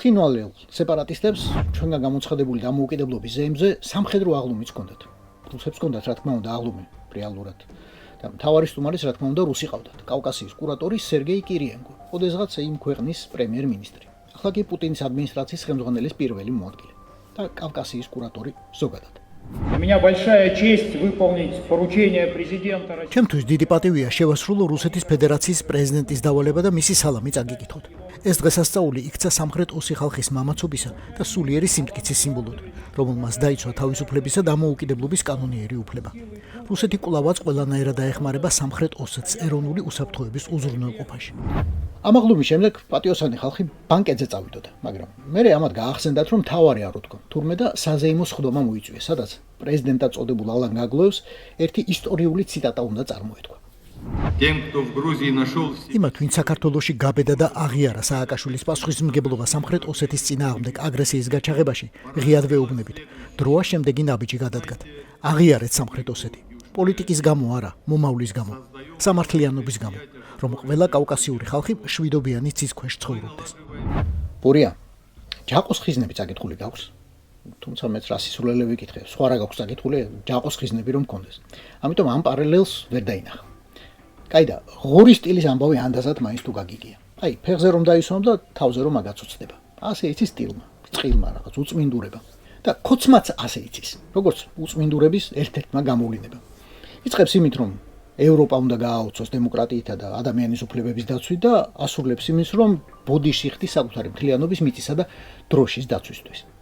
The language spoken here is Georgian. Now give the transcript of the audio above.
ცხინვალე სეპარატისტებს ჩვენგან გამოცხადებული დამოუკიდებლობის ზეიმზე სამხედრო აღლუმიც ჰქონდათ. რუსებს ჰქონდათ რა თქმა უნდა აღლუმი რეალურად. და მთავარი სტუმარის რა თქმა უნდა რუსი ყავდათ. კავკასიის კურატორი სერგეი კირიენკო, ოდესღაც იმ ქვეყნის პრემიერ-მინისტრი. ახლა კი პუტინის ადმინისტრაციის ხელმძღვანელის პირველი მოადგილე და კავკასიის კურატორი ზოგადად. У меня большая честь выполнить поручение президента России. Ჩემთვის დიდი პატივია შევასრულო რუსეთის ფედერაციის პრეზიდენტის დავალება და მისი სალამი წაგიკითხოთ. ეს დღესასწაული იქცა სამხრეთ ოსი ხალხის მამაცობისა და სულიერი სიმტკიცის სიმბოლოდ, რომელმაც დაიცვა თავისუფლებისა და დამოუკიდებლობის კანონიერი უფლება. რუსეთი კვლავაც ყველანაირად დაეხმარება სამხრეთ ოსეთს ეროვნული უსაფრთხოების უზრუნველყოფაში. ამ აღლუმის შემდეგ პატიოსანი ხალხი ბანკეტზე წავიდოდა, მაგრამ მერე ამათ გაახსენდათ, რომ თავარი არ უთქო, თურმე და საზეიმო სხდომა მოიწვიეს, სადაც პრეზიდენტად წოდებულ ალან გაგლოევს ერთი ისტორიული ციტატა უნდა წარმოეთქვა. იმათ, ვინც საქართველოში გაბედა და აღიარა სააკაშვილის პასუხისმგებლობა სამხრეთ ოსეთის წინააღმდეგ აგრესიის გაჩაღებაში, ღიად ვეუბნებით, დროა შემდეგი ნაბიჯი გადადგათ. აღიარეთ სამხრეთ ოსეთი. პოლიტიკის გამო არა, მომავლის გამო, სამართლიანობის გამო, რომ ყველა კავკასიური ხალხი შვიდობიანი ცის ქვეშ ცხოვრობდეს. პურია, ჯაყოს ხიზნები წაკითხული გაქვს. თუმცა მეც რა სისულელე ვიკითხე, სხვა რა გაქვს წაკითხული, ჯაყოს ხიზნები რომ მქონდეს. ამიტომ ამ პარალელს ვერ დაინახა. კაი და ღორი სტილის ამბავი ანდაზად მაინც თუ გაგიგია. აი, ფეხზე რომ დაისვამ და თავზე რომ მაგაც უცდება. ასე იცის სტილმა, წყილმა რაღაც უწმინდურება. და ქოცმაც ასე იცის, როგორც უწმინდურების ერთ-ერთმა გამოვლენა. იწყებს იმით, რომ ევროპა უნდა გააოცოს დემოკრატიითა და ადამიანის უფლებების დაცვით და ასრულებს იმის, რომ ბოდიში ხდის საკუთარი მთლიანობის მიწისა და დროშის დაცვისთვის.